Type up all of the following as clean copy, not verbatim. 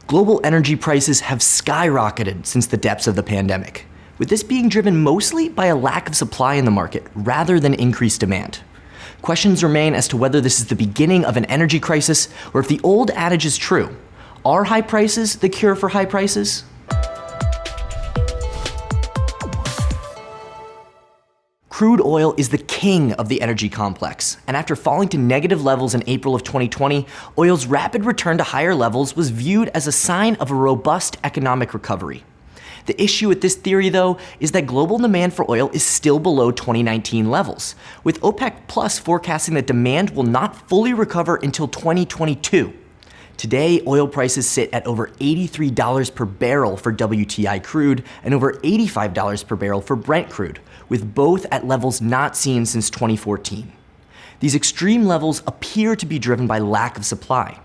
Global energy prices have skyrocketed since the depths of the pandemic, with this being driven mostly by a lack of supply in the market rather than increased demand. Questions remain as to whether this is the beginning of an energy crisis or if the old adage is true. Are high prices the cure for high prices? Crude oil is the king of the energy complex, and after falling to negative levels in April of 2020, oil's rapid return to higher levels was viewed as a sign of a robust economic recovery. The issue with this theory, though, is that global demand for oil is still below 2019 levels, with OPEC Plus forecasting that demand will not fully recover until 2022. Today, oil prices sit at over $83 per barrel for WTI crude and over $85 per barrel for Brent crude, with both at levels not seen since 2014. These extreme levels appear to be driven by lack of supply.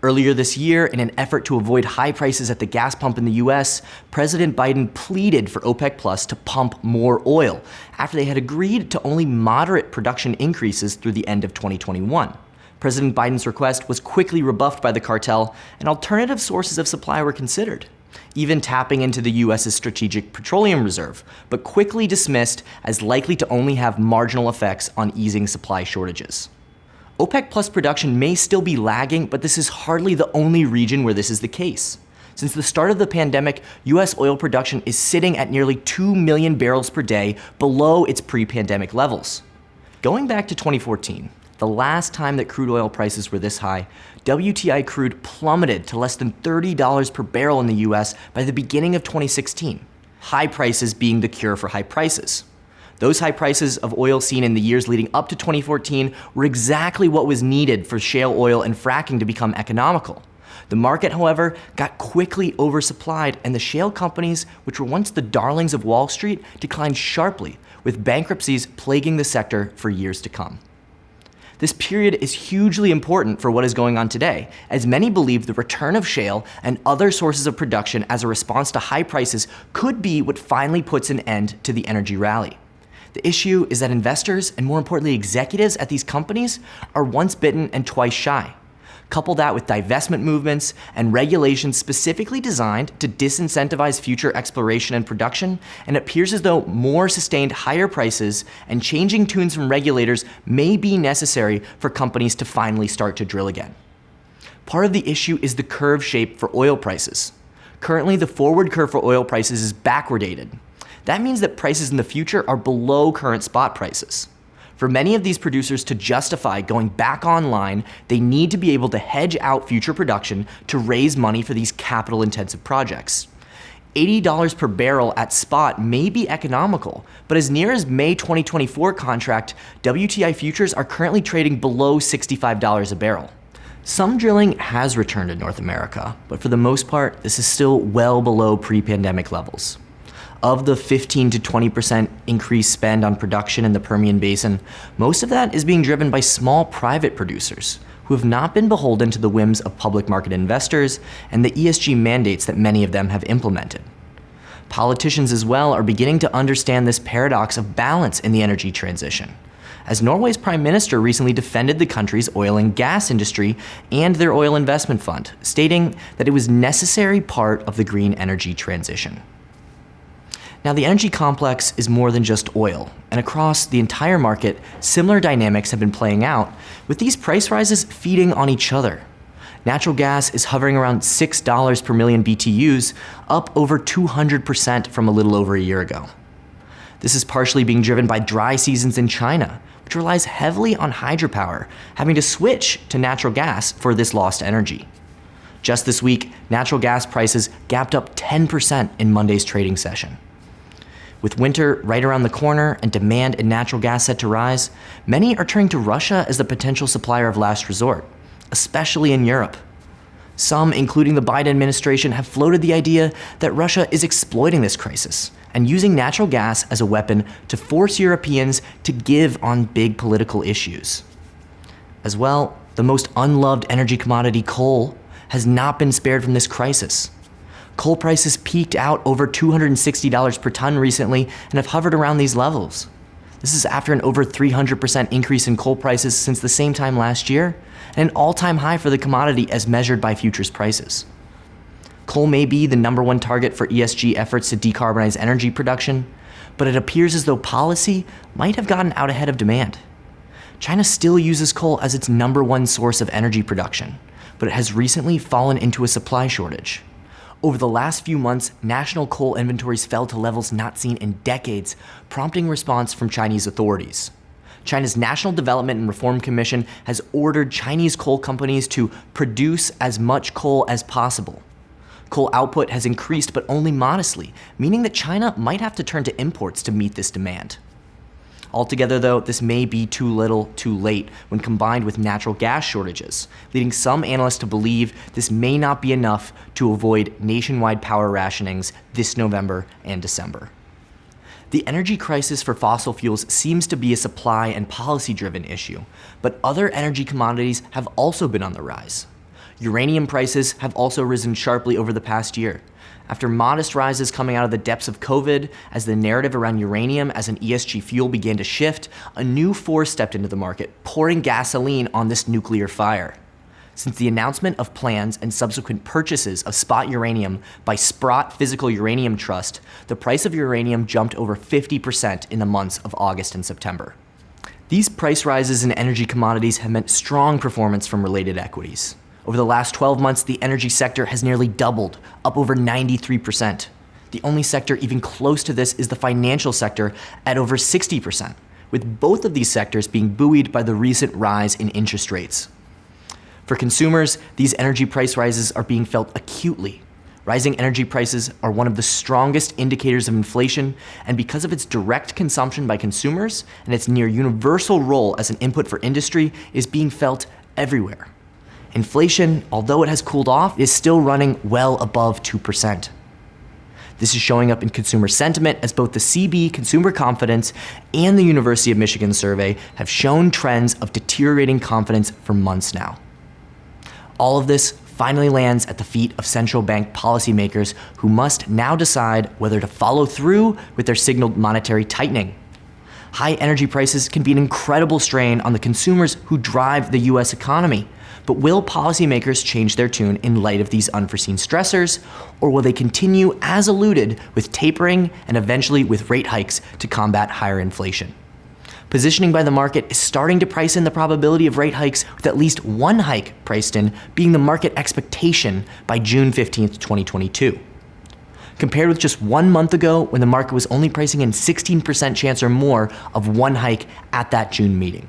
Earlier this year, in an effort to avoid high prices at the gas pump in the US, President Biden pleaded for OPEC Plus to pump more oil after they had agreed to only moderate production increases through the end of 2021. President Biden's request was quickly rebuffed by the cartel, and alternative sources of supply were considered, even tapping into the US's strategic petroleum reserve, but quickly dismissed as likely to only have marginal effects on easing supply shortages. OPEC Plus production may still be lagging, but this is hardly the only region where this is the case. Since the start of the pandemic, US oil production is sitting at nearly 2 million barrels per day below its pre-pandemic levels. Going back to 2014, the last time that crude oil prices were this high, WTI crude plummeted to less than $30 per barrel in the US by the beginning of 2016. High prices being the cure for high prices. Those high prices of oil seen in the years leading up to 2014 were exactly what was needed for shale oil and fracking to become economical. The market, however, got quickly oversupplied, and the shale companies, which were once the darlings of Wall Street, declined sharply, with bankruptcies plaguing the sector for years to come. This period is hugely important for what is going on today, as many believe the return of shale and other sources of production as a response to high prices could be what finally puts an end to the energy rally. The issue is that investors, and more importantly executives at these companies, are once bitten and twice shy. Couple that with divestment movements and regulations specifically designed to disincentivize future exploration and production, and it appears as though more sustained higher prices and changing tunes from regulators may be necessary for companies to finally start to drill again. Part of the issue is the curve shape for oil prices. Currently, the forward curve for oil prices is backwardated. That means that prices in the future are below current spot prices. For many of these producers to justify going back online, they need to be able to hedge out future production to raise money for these capital-intensive projects. $80 per barrel at spot may be economical, but as near as May 2024 contract, WTI futures are currently trading below $65 a barrel. Some drilling has returned in North America, but for the most part, this is still well below pre-pandemic levels. Of the 15 to 20% increased spend on production in the Permian Basin, most of that is being driven by small private producers who have not been beholden to the whims of public market investors and the ESG mandates that many of them have implemented. Politicians as well are beginning to understand this paradox of balance in the energy transition, as Norway's Prime Minister recently defended the country's oil and gas industry and their oil investment fund, stating that it was a necessary part of the green energy transition. Now, the energy complex is more than just oil, and across the entire market, similar dynamics have been playing out, with these price rises feeding on each other. Natural gas is hovering around $6 per million BTUs, up over 200% from a little over a year ago. This is partially being driven by dry seasons in China, which relies heavily on hydropower, having to switch to natural gas for this lost energy. Just this week, natural gas prices gapped up 10% in Monday's trading session. With winter right around the corner and demand in natural gas set to rise, many are turning to Russia as the potential supplier of last resort, especially in Europe. Some, including the Biden administration, have floated the idea that Russia is exploiting this crisis and using natural gas as a weapon to force Europeans to give on big political issues. As well, the most unloved energy commodity, coal, has not been spared from this crisis. Coal prices peaked out over $260 per ton recently and have hovered around these levels. This is after an over 300% increase in coal prices since the same time last year, and an all-time high for the commodity as measured by futures prices. Coal may be the number one target for ESG efforts to decarbonize energy production, but it appears as though policy might have gotten out ahead of demand. China still uses coal as its number one source of energy production, but it has recently fallen into a supply shortage. Over the last few months, national coal inventories fell to levels not seen in decades, prompting response from Chinese authorities. China's National Development and Reform Commission has ordered Chinese coal companies to produce as much coal as possible. Coal output has increased, but only modestly, meaning that China might have to turn to imports to meet this demand. Altogether, though, this may be too little, too late when combined with natural gas shortages, leading some analysts to believe this may not be enough to avoid nationwide power rationings this November and December. The energy crisis for fossil fuels seems to be a supply and policy-driven issue, but other energy commodities have also been on the rise. Uranium prices have also risen sharply over the past year. After modest rises coming out of the depths of COVID, as the narrative around uranium as an ESG fuel began to shift, a new force stepped into the market, pouring gasoline on this nuclear fire. Since the announcement of plans and subsequent purchases of spot uranium by Sprott Physical Uranium Trust, the price of uranium jumped over 50% in the months of August and September. These price rises in energy commodities have meant strong performance from related equities. Over the last 12 months, the energy sector has nearly doubled, up over 93%. The only sector even close to this is the financial sector at over 60%, with both of these sectors being buoyed by the recent rise in interest rates. For consumers, these energy price rises are being felt acutely. Rising energy prices are one of the strongest indicators of inflation, and because of its direct consumption by consumers and its near universal role as an input for industry, is being felt everywhere. Inflation, although it has cooled off, is still running well above 2%. This is showing up in consumer sentiment as both the CB Consumer Confidence and the University of Michigan survey have shown trends of deteriorating confidence for months now. All of this finally lands at the feet of central bank policymakers who must now decide whether to follow through with their signaled monetary tightening. High energy prices can be an incredible strain on the consumers who drive the US economy. But will policymakers change their tune in light of these unforeseen stressors, or will they continue, as alluded, with tapering and eventually with rate hikes to combat higher inflation? Positioning by the market is starting to price in the probability of rate hikes, with at least one hike priced in being the market expectation by June 15th, 2022. Compared with just 1 month ago when the market was only pricing in 16% chance or more of one hike at that June meeting.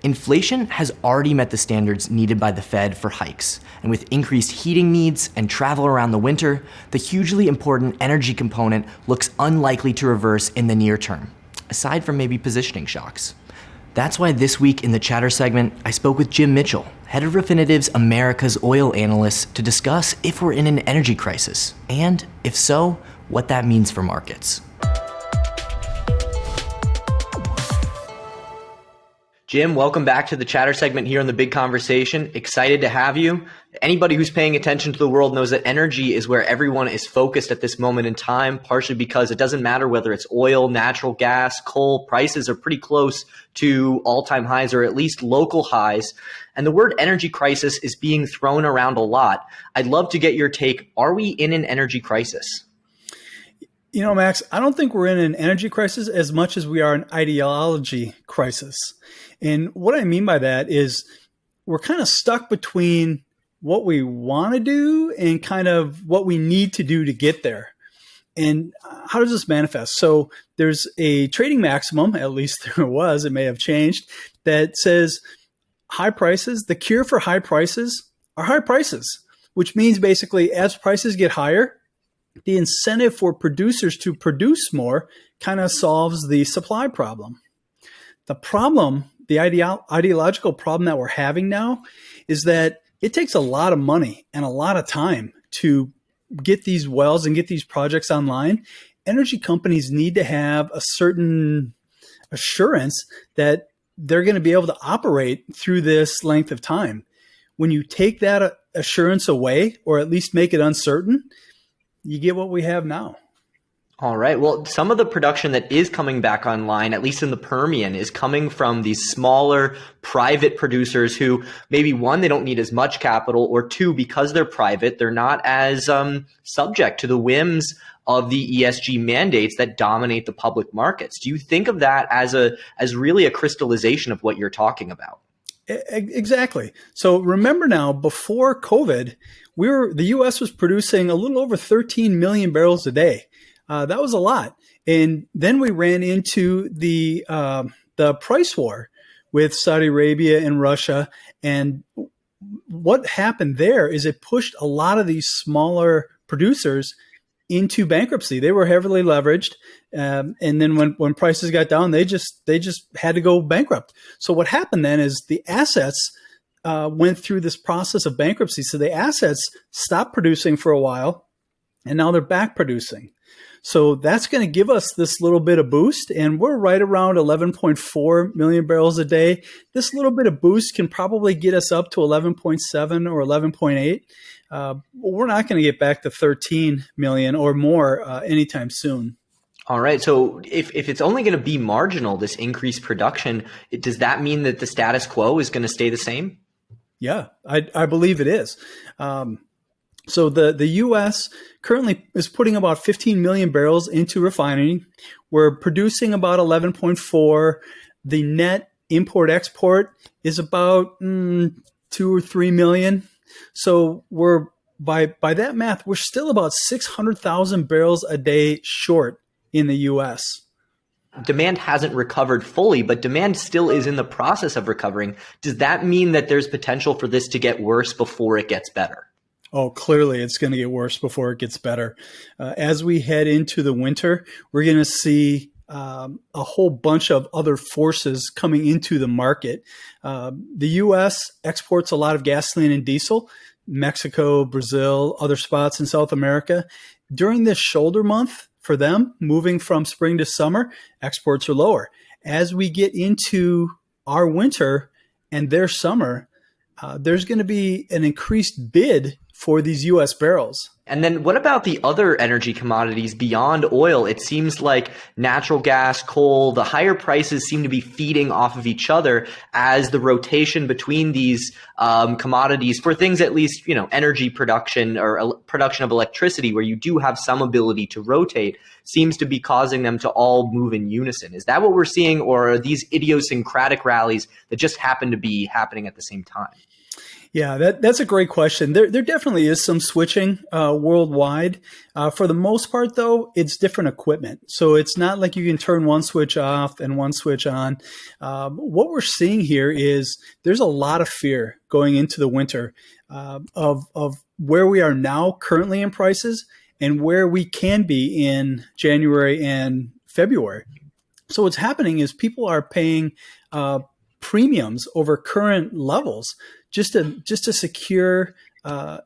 Inflation has already met the standards needed by the Fed for hikes, and with increased heating needs and travel around the winter, the hugely important energy component looks unlikely to reverse in the near term, aside from maybe positioning shocks. That's why this week in the Chatter segment, I spoke with Jim Mitchel, head of Refinitiv's America's Oil Analysts, to discuss if we're in an energy crisis, and if so, what that means for markets. Jim, welcome back to the Chatter segment here on The Big Conversation. Excited to have you. Anybody who's paying attention to the world knows that energy is where everyone is focused at this moment in time, partially because it doesn't matter whether it's oil, natural gas, coal, prices are pretty close to all-time highs or at least local highs. And the word energy crisis is being thrown around a lot. I'd love to get your take. Are we in an energy crisis? You know, Max, I don't think we're in an energy crisis as much as we are an ideology crisis. And what I mean by that is we're kind of stuck between what we want to do and kind of what we need to do to get there. And how does this manifest? So there's a trading maximum, at least there was, it may have changed, that says high prices, the cure for high prices are high prices, which means basically as prices get higher, the incentive for producers to produce more kind of solves the supply problem. The problem, the ideological problem that we're having now is that it takes a lot of money and a lot of time to get these wells and get these projects online. Energy companies need to have a certain assurance that they're going to be able to operate through this length of time. When you take that assurance away, or at least make it uncertain, you get what we have now. All right. Well, some of the production that is coming back online, at least in the Permian, is coming from these smaller private producers who maybe one, they don't need as much capital, or two, because they're private, they're not as subject to the whims of the ESG mandates that dominate the public markets. Do you think of that as really a crystallization of what you're talking about? Exactly. So remember now, before COVID, the U.S. was producing a little over 13 million barrels a day. That was a lot. And then we ran into the price war with Saudi Arabia and Russia. And what happened there is it pushed a lot of these smaller producers into bankruptcy. They were heavily leveraged. And then when prices got down, they just had to go bankrupt. So what happened then is the assets went through this process of bankruptcy. So the assets stopped producing for a while, and now they're back producing. So that's going to give us this little bit of boost, and we're right around 11.4 million barrels a day. This little bit of boost can probably get us up to 11.7 or 11.8. We're not going to get back to 13 million or more anytime soon. All right. So if it's only going to be marginal, this increased production, does that mean that the status quo is going to stay the same? Yeah, I believe it is. So the U.S. currently is putting about 15 million barrels into refining. We're producing about 11.4. The net import-export is about 2 or 3 million. So we're by that math, we're still about 600,000 barrels a day short in the U.S. Demand hasn't recovered fully, but demand still is in the process of recovering. Does that mean that there's potential for this to get worse before it gets better? Oh, clearly it's going to get worse before it gets better. As we head into the winter, we're going to see a whole bunch of other forces coming into the market. The U.S. exports a lot of gasoline and diesel. Mexico, Brazil, other spots in South America. During this shoulder month, for them, moving from spring to summer, exports are lower. As we get into our winter and their summer, there's going to be an increased bid for these U.S. barrels. And then what about the other energy commodities beyond oil? It seems like natural gas, coal, the higher prices seem to be feeding off of each other as the rotation between these commodities for things, at least, energy production or production of electricity, where you do have some ability to rotate, seems to be causing them to all move in unison. Is that what we're seeing, or are these idiosyncratic rallies that just happen to be happening at the same time? Yeah, that's a great question. There definitely is some switching worldwide. For the most part, though, it's different equipment. So it's not like you can turn one switch off and one switch on. What we're seeing here is there's a lot of fear going into the winter of where we are now currently in prices and where we can be in January and February. So what's happening is people are paying premiums over current levels just to secure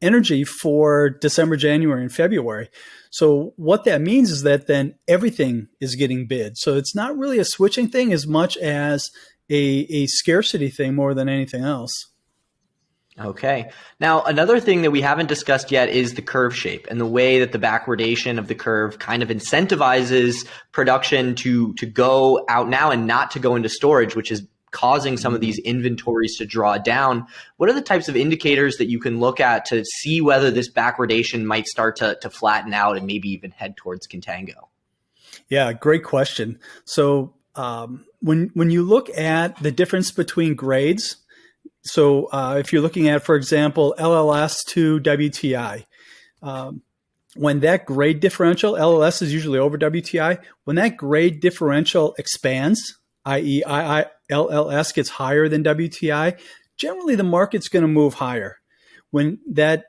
energy for December, January, and February. So what that means is that then everything is getting bid. So it's not really a switching thing as much as a scarcity thing more than anything else. Okay. Now, another thing that we haven't discussed yet is the curve shape and the way that the backwardation of the curve kind of incentivizes production to go out now and not to go into storage, which is causing some of these inventories to draw down. What are the types of indicators that you can look at to see whether this backwardation might start to flatten out and maybe even head towards contango? Yeah, great question. So when you look at the difference between grades, so if you're looking at, for example, LLS to WTI, when that grade differential, LLS is usually over WTI, when that grade differential expands, i.e. LLS gets higher than WTI, generally the market's going to move higher. When that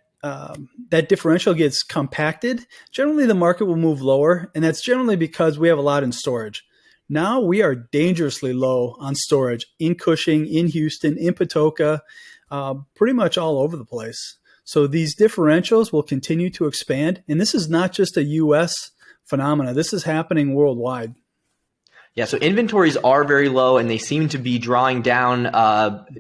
differential gets compacted, generally the market will move lower, and that's generally because we have a lot in storage. Now we are dangerously low on storage in Cushing, in Houston, in Patoka, pretty much all over the place. So these differentials will continue to expand, and this is not just a U.S. phenomena. This is happening worldwide. Yeah, so inventories are very low and they seem to be drawing down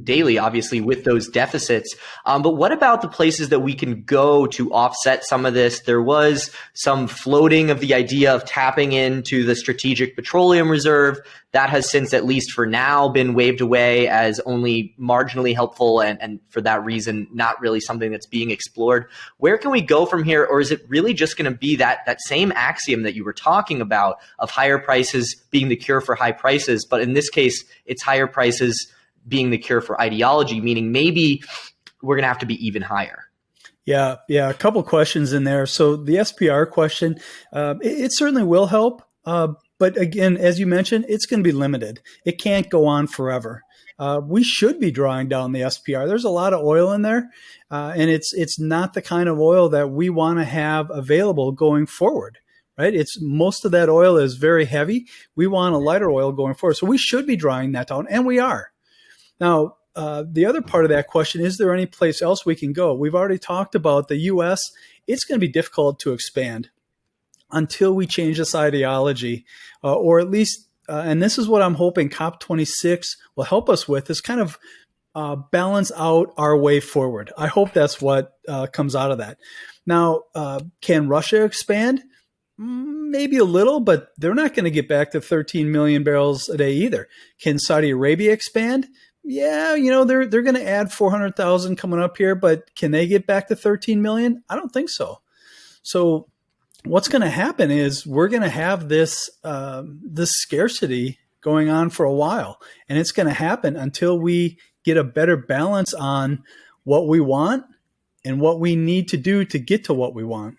daily, obviously, with those deficits. But what about the places that we can go to offset some of this? There was some floating of the idea of tapping into the Strategic Petroleum Reserve. That has since, at least for now, been waved away as only marginally helpful and for that reason, not really something that's being explored. Where can we go from here? Or is it really just going to be that same axiom that you were talking about of higher prices being the cure for high prices? But in this case, it's higher prices being the cure for ideology, meaning maybe we're going to have to be even higher. Yeah, a couple questions in there. So the SPR question, it certainly will help. But again, as you mentioned, it's going to be limited. It can't go on forever. We should be drawing down the SPR. There's a lot of oil in there, and it's not the kind of oil that we want to have available going forward, right? Most of that oil is very heavy. We want a lighter oil going forward. So we should be drawing that down, and we are. Now, the other part of that question, is there any place else we can go? We've already talked about the U.S. It's going to be difficult to expand until we change this ideology, or at least, and this is what I'm hoping COP26 will help us with, is kind of balance out our way forward. I hope that's what comes out of that. Now, can Russia expand? Maybe a little, but they're not going to get back to 13 million barrels a day either. Can Saudi Arabia expand? Yeah, they're going to add 400,000 coming up here, but can they get back to 13 million? I don't think so. So what's going to happen is we're going to have this scarcity going on for a while, and it's going to happen until we get a better balance on what we want and what we need to do to get to what we want.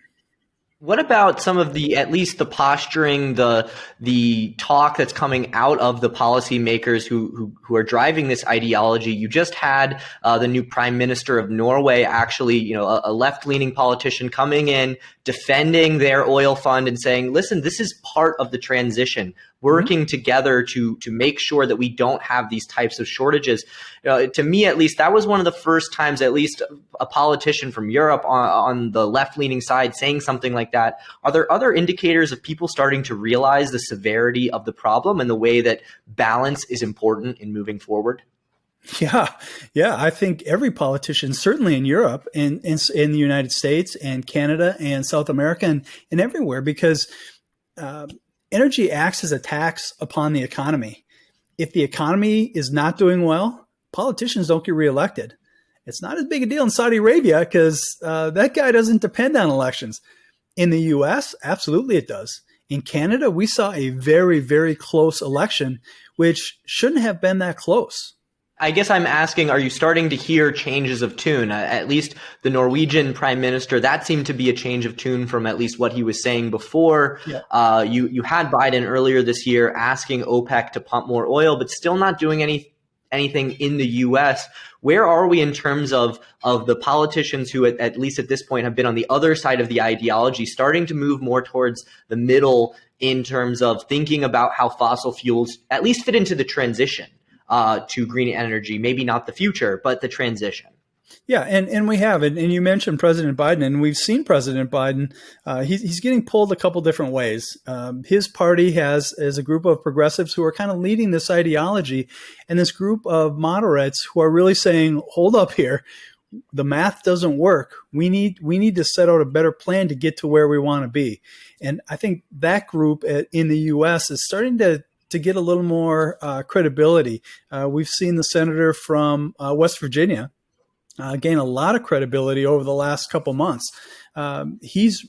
What about some of at least the posturing, the talk that's coming out of the policymakers who are driving this ideology? You just had the new Prime Minister of Norway, actually, a left-leaning politician coming in, defending their oil fund and saying, listen, this is part of the transition, working together to make sure that we don't have these types of shortages. To me, at least, that was one of the first times, at least, a politician from Europe on the left-leaning side saying something like that. Are there other indicators of people starting to realize the severity of the problem and the way that balance is important in moving forward? Yeah. I think every politician, certainly in Europe and in the United States and Canada and South America and everywhere, because energy acts as a tax upon the economy. If the economy is not doing well, politicians don't get reelected. It's not as big a deal in Saudi Arabia because that guy doesn't depend on elections. In the U.S., absolutely it does. In Canada, we saw a very, very close election, which shouldn't have been that close. I guess I'm asking, are you starting to hear changes of tune? At least the Norwegian prime minister, that seemed to be a change of tune from at least what he was saying before. Yeah. You had Biden earlier this year asking OPEC to pump more oil, but still not doing anything in the U.S. Where are we in terms of the politicians who, at least at this point, have been on the other side of the ideology, starting to move more towards the middle in terms of thinking about how fossil fuels at least fit into the transition to green energy, maybe not the future, but the transition? Yeah, and we have, and you mentioned President Biden, and we've seen President Biden. He's getting pulled a couple different ways. His party has a group of progressives who are kind of leading this ideology, and this group of moderates who are really saying, hold up here, the math doesn't work. We need to set out a better plan to get to where we want to be. And I think that group in the U.S. is starting to get a little more credibility. We've seen the senator from West Virginia gain a lot of credibility over the last couple months. He's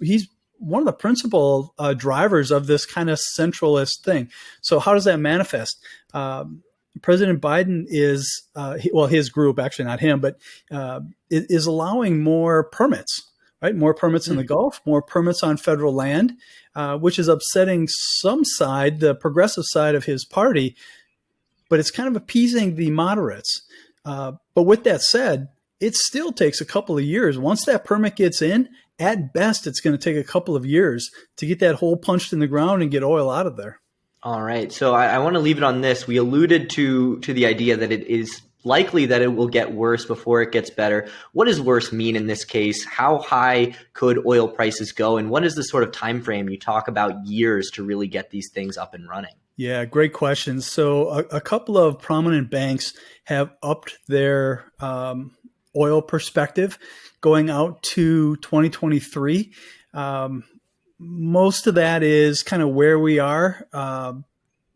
one of the principal drivers of this kind of centralist thing. So how does that manifest? President Biden is, his group, actually not him, but is allowing more permits. Right, more permits in the Gulf, more permits on federal land, which is upsetting some side, the progressive side of his party, but it's kind of appeasing the moderates. But with that said, it still takes a couple of years. Once that permit gets in, at best, it's going to take a couple of years to get that hole punched in the ground and get oil out of there. All right. So I want to leave it on this. We alluded to the idea that it is likely that it will get worse before it gets better. What does worse mean in this case? How high could oil prices go? And what is the sort of time frame? You talk about years to really get these things up and running. Yeah, great questions. So a couple of prominent banks have upped their oil perspective going out to 2023. Um, Most of that is kind of where we are,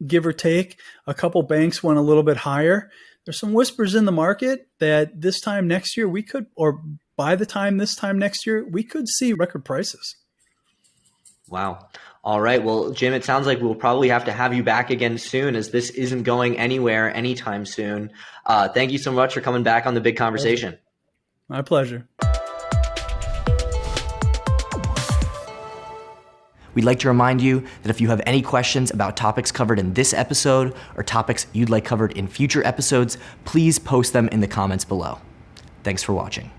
give or take. A couple banks went a little bit higher. There's some whispers in the market that this time next year we could, or by the time this time next year, we could see record prices. Wow. All right. Well, Jim, it sounds like we'll probably have to have you back again soon, as this isn't going anywhere anytime soon. Thank you so much for coming back on the big conversation. My pleasure. We'd like to remind you that if you have any questions about topics covered in this episode or topics you'd like covered in future episodes, please post them in the comments below. Thanks for watching.